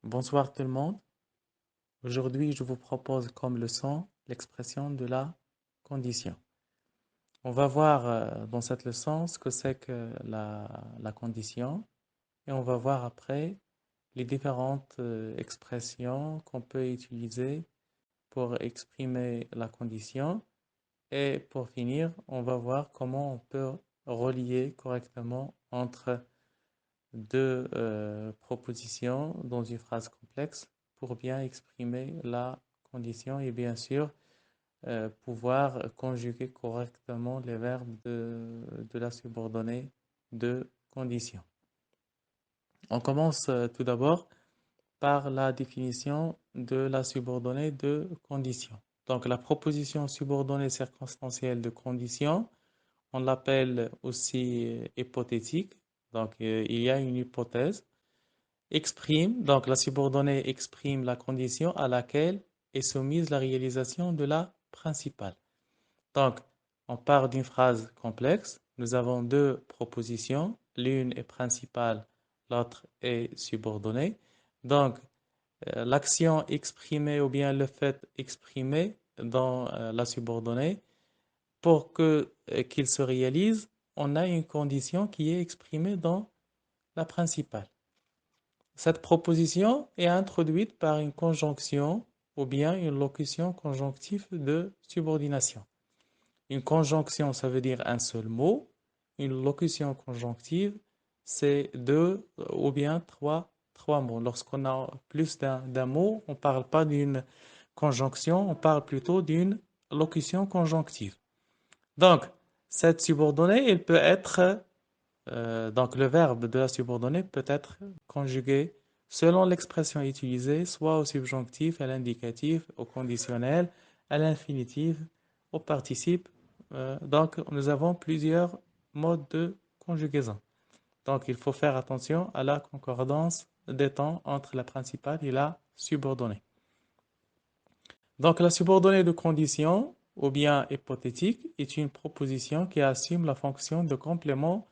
Bonsoir tout le monde. Aujourd'hui, je vous propose comme leçon l'expression de la condition. On va voir dans cette leçon ce que c'est que la condition et on va voir après les différentes expressions qu'on peut utiliser pour exprimer la condition. Et pour finir, on va voir comment on peut relier correctement entre deux propositions dans une phrase complexe pour bien exprimer la condition et bien sûr pouvoir conjuguer correctement les verbes de la subordonnée de condition. On commence tout d'abord par la définition de la subordonnée de condition. Donc la proposition subordonnée circonstancielle de condition, on l'appelle aussi hypothétique. Donc il y a une hypothèse exprime, donc la subordonnée exprime la condition à laquelle est soumise la réalisation de la principale. Donc, on part d'une phrase complexe. Nous avons deux propositions. L'une est principale, l'autre est subordonnée. Donc, l'action exprimée ou bien le fait exprimé dans la subordonnée, pour que qu'il se réalise, on a une condition qui est exprimée dans la principale. Cette proposition est introduite par une conjonction ou bien une locution conjonctive de subordination. Une conjonction, ça veut dire un seul mot. Une locution conjonctive, c'est deux ou bien trois mots. Lorsqu'on a plus d'un mot, on ne parle pas d'une conjonction, on parle plutôt d'une locution conjonctive. Donc, cette subordonnée, elle peut être donc le verbe de la subordonnée peut être conjugué selon l'expression utilisée, soit au subjonctif, à l'indicatif, au conditionnel, à l'infinitif, au participe. Donc nous avons plusieurs modes de conjugaison. Donc il faut faire attention à la concordance des temps entre la principale et la subordonnée. Donc la subordonnée de condition ou bien hypothétique est une proposition qui assume la fonction de complément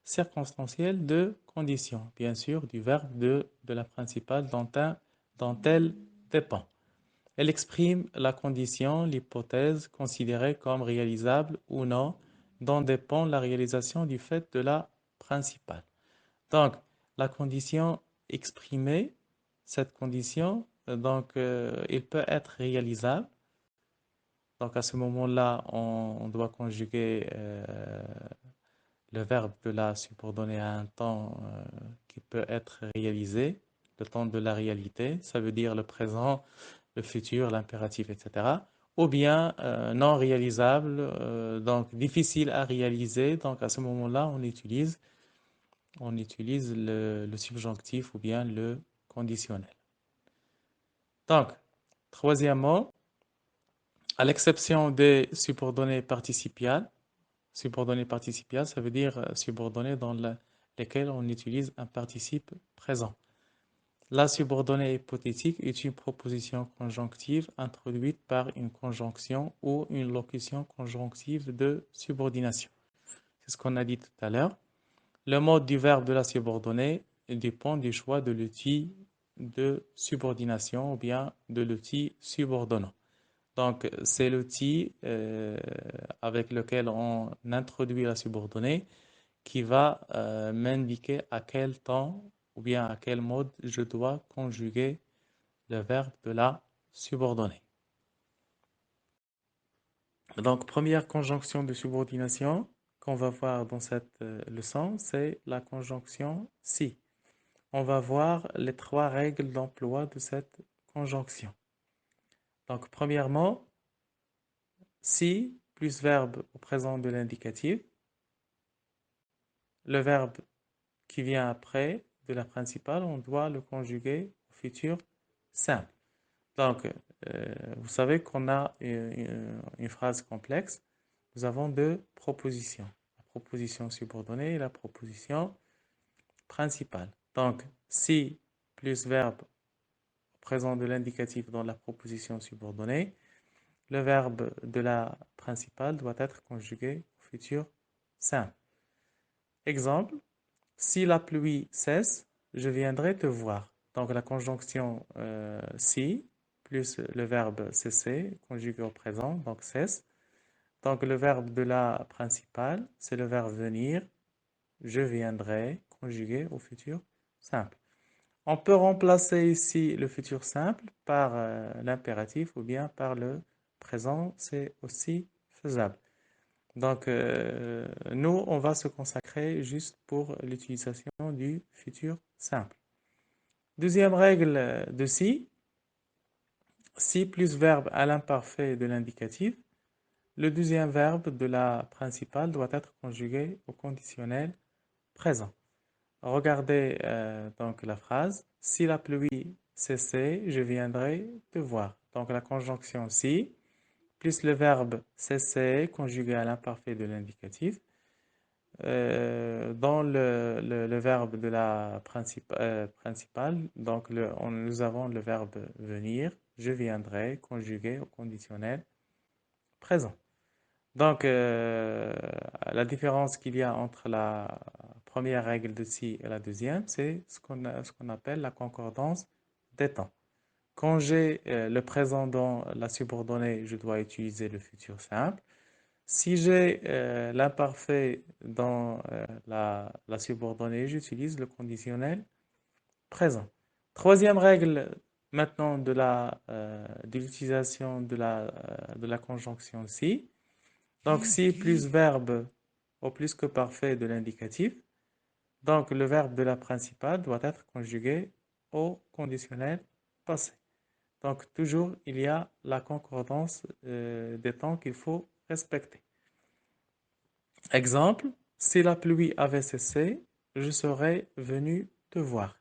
circonstanciel de condition, bien sûr du verbe de la principale dont elle dépend. Elle exprime la condition, l'hypothèse considérée comme réalisable ou non, dont dépend la réalisation du fait de la principale. Donc, la condition exprimée, cette condition, il peut être réalisable. Donc, à ce moment-là, on doit conjuguer le verbe de la subordonnée à un temps qui peut être réalisé, le temps de la réalité, ça veut dire le présent, le futur, l'impératif, etc. Ou bien non réalisable, donc difficile à réaliser. Donc, à ce moment-là, on utilise le subjonctif ou bien le conditionnel. Donc, troisièmement, à l'exception des subordonnées participiales, ça veut dire subordonnées dans lesquelles on utilise un participe présent. La subordonnée hypothétique est une proposition conjonctive introduite par une conjonction ou une locution conjonctive de subordination. C'est ce qu'on a dit tout à l'heure. Le mode du verbe de la subordonnée dépend du choix de l'outil de subordination ou bien de l'outil subordonnant. Donc, c'est l'outil avec lequel on introduit la subordonnée qui va m'indiquer à quel temps ou bien à quel mode je dois conjuguer le verbe de la subordonnée. Donc, première conjonction de subordination qu'on va voir dans cette leçon, c'est la conjonction si. On va voir les trois règles d'emploi de cette conjonction. Donc, premièrement, si plus verbe au présent de l'indicatif, le verbe qui vient après de la principale, on doit le conjuguer au futur simple. Donc, vous savez qu'on a une phrase complexe. Nous avons deux propositions. La proposition subordonnée et la proposition principale. Donc, si plus verbe au présent de l'indicatif dans la proposition subordonnée, le verbe de la principale doit être conjugué au futur simple. Exemple, si la pluie cesse, je viendrai te voir. Donc la conjonction si plus le verbe cesser conjugué au présent, donc cesse. Donc le verbe de la principale, c'est le verbe venir, je viendrai, conjugué au futur simple. On peut remplacer ici le futur simple par l'impératif ou bien par le présent, c'est aussi faisable. Donc, nous, on va se consacrer juste pour l'utilisation du futur simple. Deuxième règle de si, si plus verbe à l'imparfait de l'indicatif, le deuxième verbe de la principale doit être conjugué au conditionnel présent. Regardez donc la phrase. Si la pluie cessait, je viendrai te voir. Donc la conjonction si, plus le verbe cesser conjugué à l'imparfait de l'indicatif. Dans le verbe de la principale, donc nous avons le verbe venir, je viendrai, conjugué au conditionnel présent. Donc, la différence qu'il y a entre la première règle de si et la deuxième, c'est ce qu'on appelle la concordance des temps. Quand j'ai le présent dans la subordonnée, je dois utiliser le futur simple. Si j'ai l'imparfait dans la subordonnée, j'utilise le conditionnel présent. Troisième règle maintenant de l'utilisation de la conjonction si. Donc si plus verbe au plus que parfait de l'indicatif, donc le verbe de la principale doit être conjugué au conditionnel passé. Donc toujours il y a la concordance des temps qu'il faut respecter. Exemple, si la pluie avait cessé, je serais venu te voir.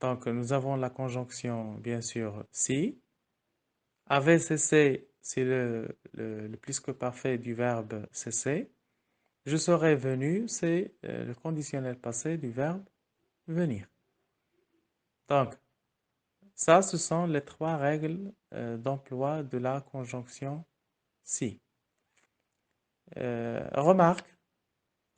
Donc nous avons la conjonction bien sûr si. Avait cessé, c'est le plus que parfait du verbe cesser. Je serais venu, c'est le conditionnel passé du verbe venir. Donc, ça, ce sont les trois règles d'emploi de la conjonction si. Remarque,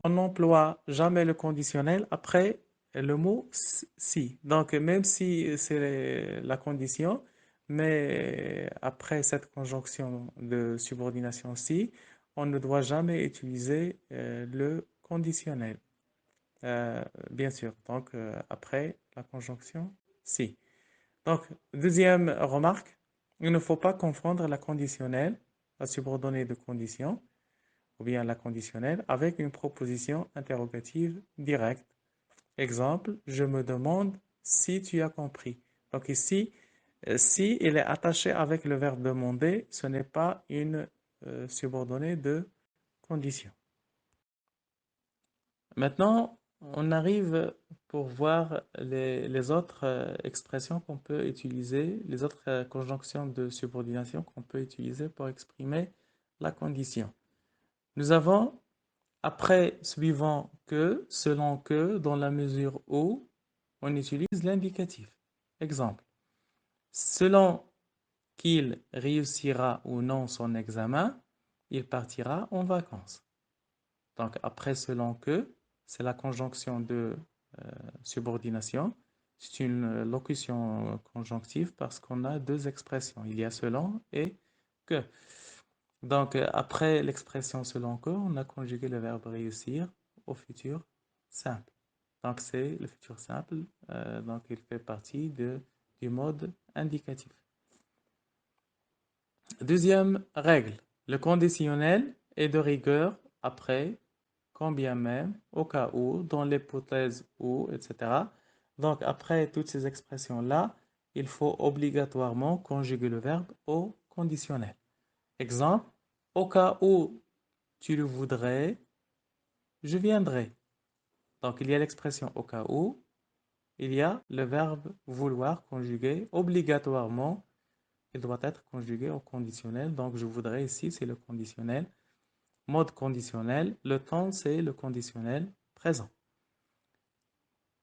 on n'emploie jamais le conditionnel après le mot si. Donc, même si c'est la condition, mais après cette conjonction de subordination si, on ne doit jamais utiliser le conditionnel. Bien sûr, donc après la conjonction si. Donc, deuxième remarque, il ne faut pas confondre la conditionnelle, la subordonnée de condition, ou bien la conditionnelle, avec une proposition interrogative directe. Exemple, je me demande si tu as compris. Donc ici, si il est attaché avec le verbe demander, ce n'est pas une subordonnée de condition. Maintenant, on arrive pour voir les autres expressions qu'on peut utiliser, les autres conjonctions de subordination qu'on peut utiliser pour exprimer la condition. Nous avons après suivant que, selon que, dans la mesure où, on utilise l'indicatif. Exemple, selon qu'il réussira ou non son examen, il partira en vacances. Donc après selon que, c'est la conjonction de subordination. C'est une locution conjonctive parce qu'on a deux expressions. Il y a selon et que. Donc après l'expression selon que, on a conjugué le verbe réussir au futur simple. Donc c'est le futur simple. Donc il fait partie du mode indicatif. Deuxième règle, le conditionnel est de rigueur après, quand bien même, au cas où, dans l'hypothèse où, etc. Donc, après toutes ces expressions-là, il faut obligatoirement conjuguer le verbe au conditionnel. Exemple, au cas où tu le voudrais, je viendrai. Donc, il y a l'expression au cas où, il y a le verbe vouloir conjugué obligatoirement. Il doit être conjugué au conditionnel. Donc, je voudrais ici, c'est le conditionnel. Mode conditionnel, le temps, c'est le conditionnel présent.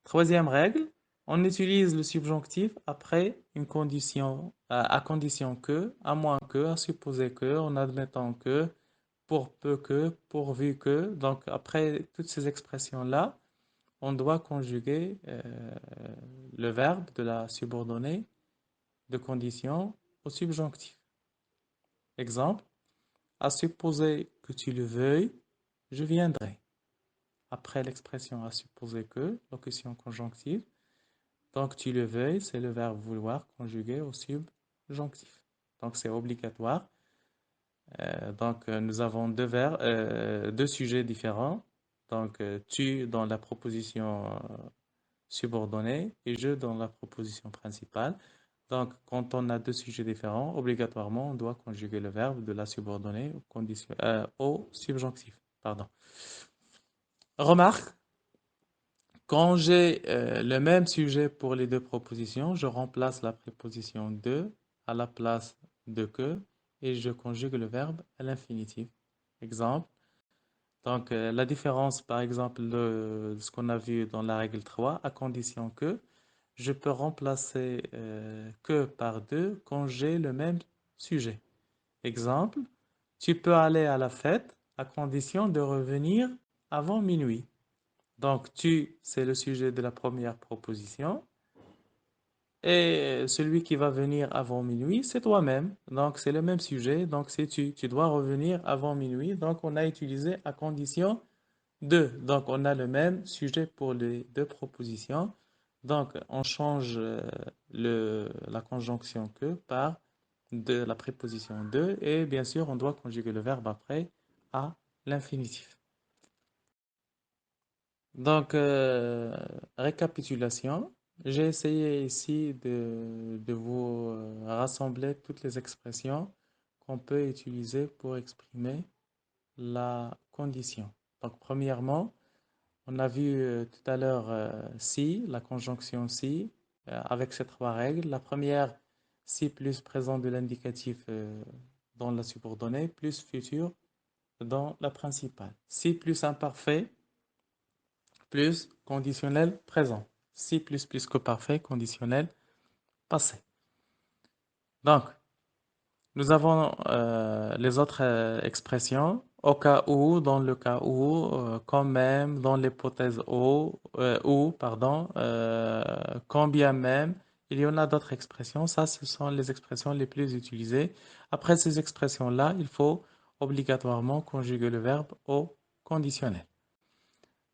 Troisième règle, on utilise le subjonctif après une condition, à condition que, à moins que, à supposer que, en admettant que, pour peu que, pourvu que. Donc, après toutes ces expressions-là, on doit conjuguer le verbe de la subordonnée de condition au subjonctif. Exemple, à supposer que tu le veuilles, je viendrai. Après l'expression à supposer que, locution conjonctive, donc tu le veuilles, c'est le verbe vouloir conjugué au subjonctif. Donc c'est obligatoire. Nous avons deux sujets différents. Donc tu dans la proposition subordonnée et je dans la proposition principale. Donc quand on a deux sujets différents, obligatoirement on doit conjuguer le verbe de la subordonnée au subjonctif. Pardon. Remarque, quand j'ai le même sujet pour les deux propositions, je remplace la préposition de à la place de que et je conjugue le verbe à l'infinitif. Exemple. Donc, la différence, par exemple, de ce qu'on a vu dans la règle 3, à condition que je peux remplacer que par deux quand j'ai le même sujet. Exemple, tu peux aller à la fête à condition de revenir avant minuit. Donc, tu, c'est le sujet de la première proposition. Et celui qui va venir avant minuit, c'est toi-même. Donc, c'est le même sujet. Donc, c'est tu. Tu dois revenir avant minuit. Donc, on a utilisé à condition de. Donc, on a le même sujet pour les deux propositions. Donc, on change la conjonction que par de la préposition de. Et bien sûr, on doit conjuguer le verbe après à l'infinitif. Donc, récapitulation. J'ai essayé ici de vous rassembler toutes les expressions qu'on peut utiliser pour exprimer la condition. Donc, premièrement, on a vu tout à l'heure si, la conjonction si, avec ces trois règles. La première, si plus présent de l'indicatif dans la subordonnée, plus futur dans la principale. Si plus imparfait, plus conditionnel présent. Si plus que parfait, conditionnel passé. Donc, nous avons les autres expressions. Au cas où, dans le cas où, quand même, dans l'hypothèse où, pardon, quand bien même. Il y en a d'autres expressions. Ça, ce sont les expressions les plus utilisées. Après ces expressions-là, il faut obligatoirement conjuguer le verbe au conditionnel.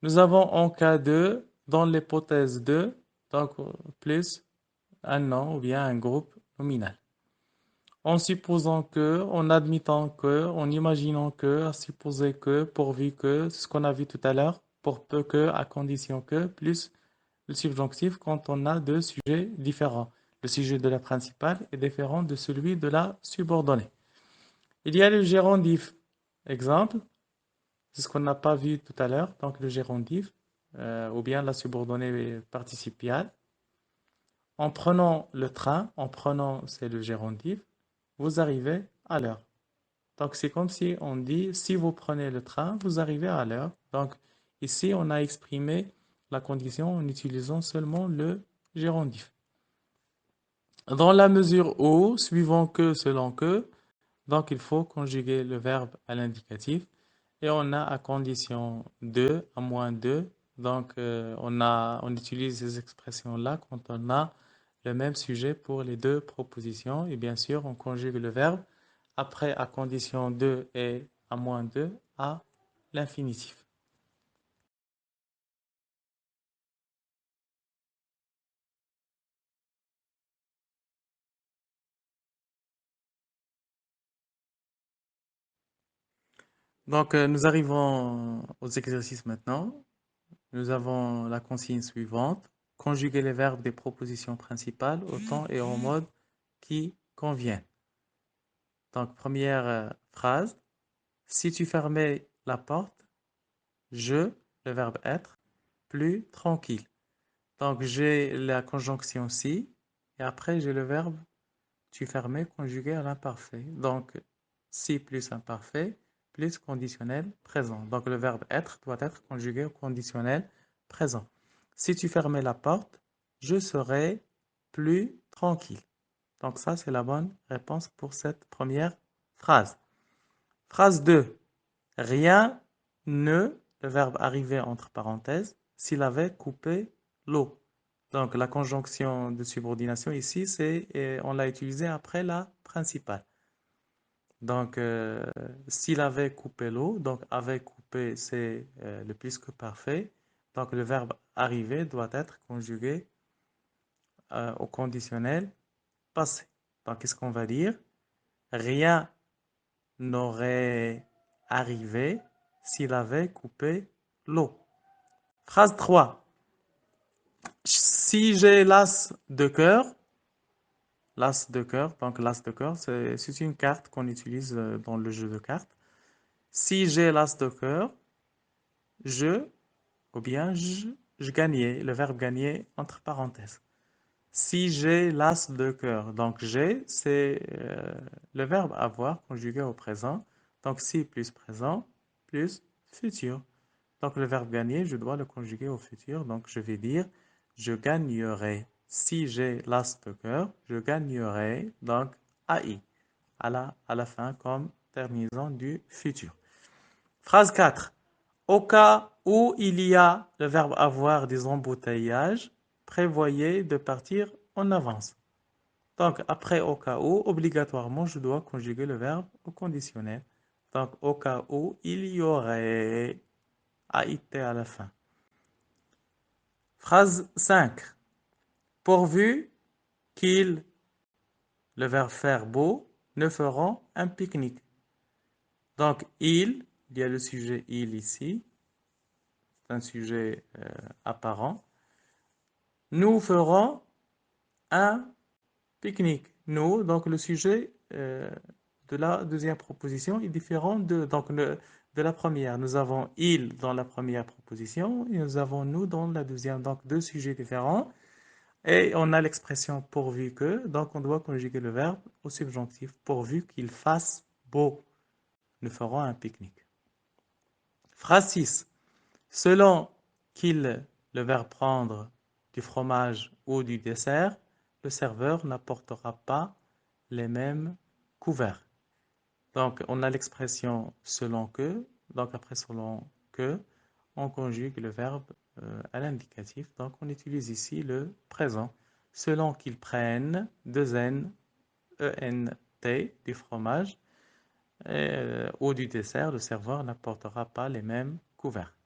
Nous avons en cas de, dans l'hypothèse de, donc plus un nom ou bien un groupe nominal. En supposant que, en admettant que, en imaginant que, à supposer que, pourvu que, c'est ce qu'on a vu tout à l'heure, pour peu que, à condition que, plus le subjonctif quand on a deux sujets différents. Le sujet de la principale est différent de celui de la subordonnée. Il y a le gérondif. Exemple, c'est ce qu'on n'a pas vu tout à l'heure, donc le gérondif, ou bien la subordonnée participiale. En prenant le train, en prenant, c'est le gérondif, vous arrivez à l'heure. Donc c'est comme si on dit, si vous prenez le train, vous arrivez à l'heure. Donc ici, on a exprimé la condition en utilisant seulement le gérondif. Dans la mesure où, suivant que, selon que, donc il faut conjuguer le verbe à l'indicatif. Et on a à condition de, à moins de. Donc, on utilise ces expressions-là quand on a le même sujet pour les deux propositions. Et bien sûr, on conjugue le verbe après à condition de et à moins de à l'infinitif. Donc, nous arrivons aux exercices maintenant. Nous avons la consigne suivante. Conjuguer les verbes des propositions principales au temps et au mode qui conviennent. Donc, première phrase. Si tu fermais la porte, je, le verbe être, plus tranquille. Donc, j'ai la conjonction si, et après, j'ai le verbe tu fermais conjugué à l'imparfait. Donc, si plus imparfait, plus conditionnel présent. Donc, le verbe être doit être conjugué au conditionnel présent. Si tu fermais la porte, je serais plus tranquille. Donc, ça, c'est la bonne réponse pour cette première phrase. Phrase 2. Rien ne, le verbe arriver entre parenthèses, s'il avait coupé l'eau. Donc, la conjonction de subordination ici, on l'a utilisée après la principale. Donc, s'il avait coupé l'eau, donc avait coupé, c'est le plus que parfait. Donc, le verbe arriver doit être conjugué au conditionnel passé. Donc, qu'est-ce qu'on va dire? Rien n'aurait arrivé s'il avait coupé l'eau. Phrase 3. Si j'ai l'as de cœur, l'as de cœur, donc l'as de cœur, c'est une carte qu'on utilise dans le jeu de cartes. Si j'ai l'as de cœur, je, ou bien je gagnais, le verbe gagner entre parenthèses. Si j'ai l'as de cœur, donc j'ai, c'est le verbe avoir conjugué au présent. Donc si plus présent, plus futur. Donc le verbe gagner, je dois le conjuguer au futur. Donc je vais dire, je gagnerai. Si j'ai l'as de cœur, je gagnerai. Donc AI, à la fin comme terminaison du futur. Phrase 4. Au cas où il y a le verbe avoir des embouteillages, prévoyez de partir en avance. Donc, après au cas où, obligatoirement, je dois conjuguer le verbe au conditionnel. Donc, au cas où il y aurait AIT à la fin. Phrase 5. Pourvu qu'ils, le verbe faire beau, ne feront un pique-nique. Donc, il y a le sujet il ici, c'est un sujet apparent. Nous ferons un pique-nique. Nous, donc le sujet de la deuxième proposition est différent de la première. Nous avons il dans la première proposition et nous avons nous dans la deuxième. Donc deux sujets différents. Et on a l'expression pourvu que, donc on doit conjuguer le verbe au subjonctif pourvu qu'il fasse beau. Nous ferons un pique-nique. Phrase 6. Selon qu'il, le verbe prendre, du fromage ou du dessert, le serveur n'apportera pas les mêmes couverts. Donc, on a l'expression selon que. Donc, après selon que, on conjugue le verbe à l'indicatif. Donc, on utilise ici le présent. Selon qu'ils prennent 2N, E-N-T, du fromage ou du dessert, le serveur n'apportera pas les mêmes couverts.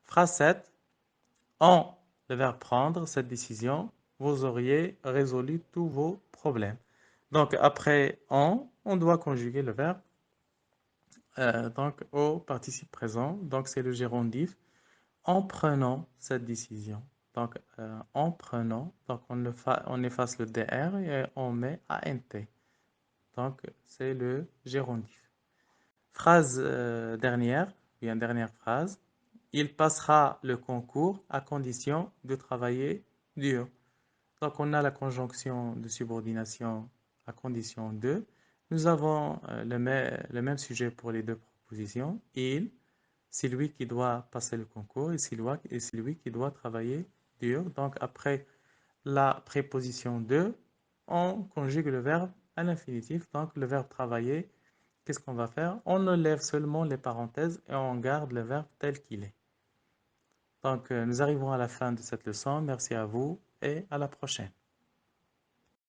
Phrase 7. En le verbe prendre cette décision, vous auriez résolu tous vos problèmes. Donc, après on doit conjuguer le verbe donc, au participe présent. Donc, c'est le gérondif. En prenant cette décision. Donc, en prenant, donc on efface le DR et on met ANT. Donc, c'est le gérondif. Phrase dernière, bien dernière phrase. Il passera le concours à condition de travailler dur. Donc, on a la conjonction de subordination à condition de. Nous avons le même sujet pour les deux propositions. Il, c'est lui qui doit passer le concours et c'est lui qui doit travailler dur. Donc, après la préposition de, on conjugue le verbe à l'infinitif. Donc, le verbe travailler, qu'est-ce qu'on va faire? On enlève seulement les parenthèses et on garde le verbe tel qu'il est. Donc, nous arrivons à la fin de cette leçon. Merci à vous et à la prochaine.